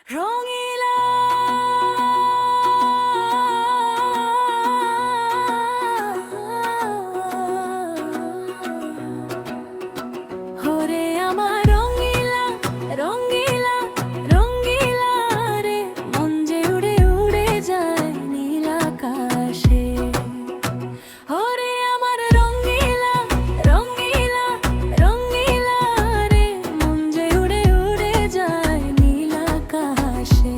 রঙিলা হরে আমার রঙিলা রঙিলা রঙিলা রে মন যে উড়ে উড়ে যায় নীল আকাশে। হরে আমার রঙিলা রঙিলা রঙিলা রে মন যে উড়ে উড়ে যায় নীল আকাশে।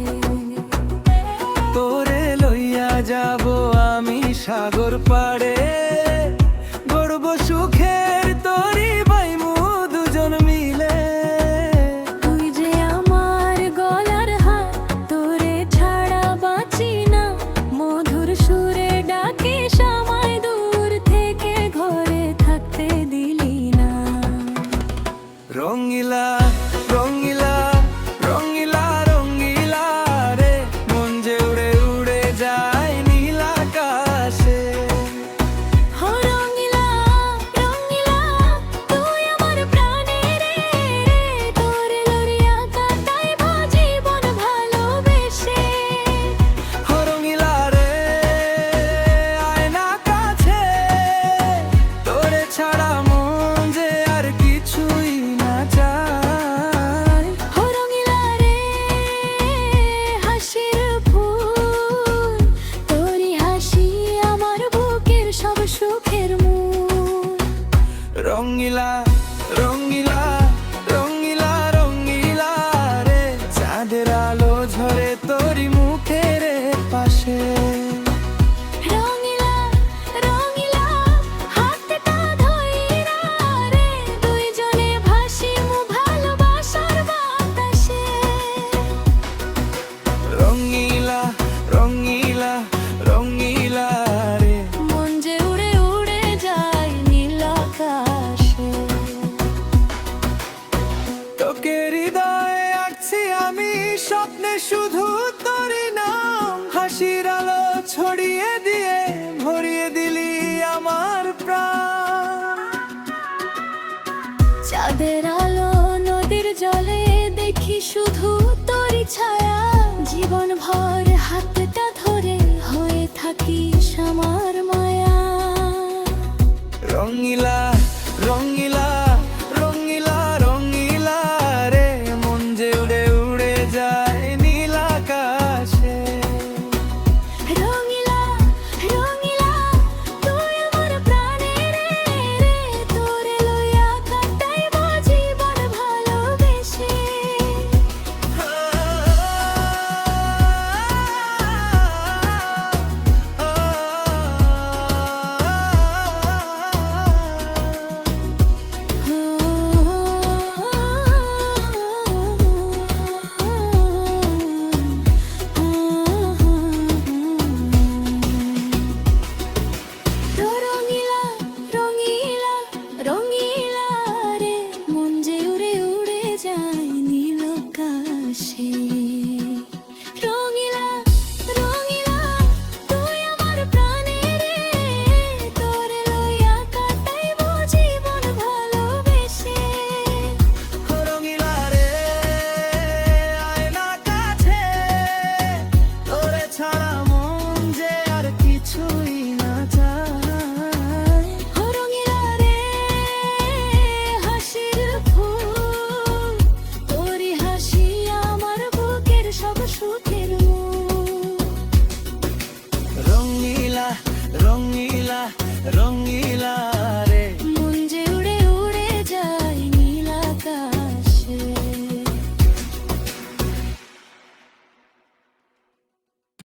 তোরে লইয়া যাব আমি সাগর পাড়ে, গড়ব সুখের তরি বাইমু দুজন মিলে। তুই যে আমার গলার হার, তোরে ছাড়া বাঁচি না, মধুর সুরে ডাকিস আমায় দূর থেকে, ঘরে থাকতে দিলি না। রঙিলা রঙিলা রঙিলা রঙিলা রে মন যে উড়ে উড়ে যায় নীল আকাশে। ও রঙিলা রঙিলা তুই আমার প্রাণের রে, তোরে লড়িয়া কাটাইব জীবন ভালোবেসে। ও রঙিলা রে আয় না কাছে, তোরে ছাড়া মন যে আর কিছুই না চায়। ও রঙিলা রে হাসির ফুল, তোরি হাসি আমার বুকের সব সুখের মূল। রঙিলা রঙিলা রঙিলা রঙিলা রে চাঁদের আলো ঝরে তোরি মুখের পাশে। রঙিলা রঙিলা হাতটা ধইরা রে দুইজনে ভাসিমু ভালোবাসার বাতাসে। রঙিলা রঙিলা রঙিলা রে মন যে উড়ে উড়ে যায় নীল আকাশে। তোকে হৃদয়ে আঁকছি আমি স্বপ্নে শুধু তোরই নাম। হাসির আলো ছড়িয়ে দিয়ে ভরিয়ে দিলি আমার প্রাণ। চাঁদের আলো নদীর জলে দেখি শুধু তোরই ছায়া, জীবন ভর হাতটা ধরে হয়ে থাকিস আমার মায়া। রঙিলা রঙিলা রঙিলা রঙিলা রে মন যে উড়ে উড়ে যায় নীল আকাশে। রঙিলা রঙিলা তুই আমার প্রাণের রে, তোরে লইয়া কাটাইব জীবন ভালোবেসে। রঙিলা রঙিলা রঙিলা রে মন যে উড়ে উড়ে যায় নীল আকাশে।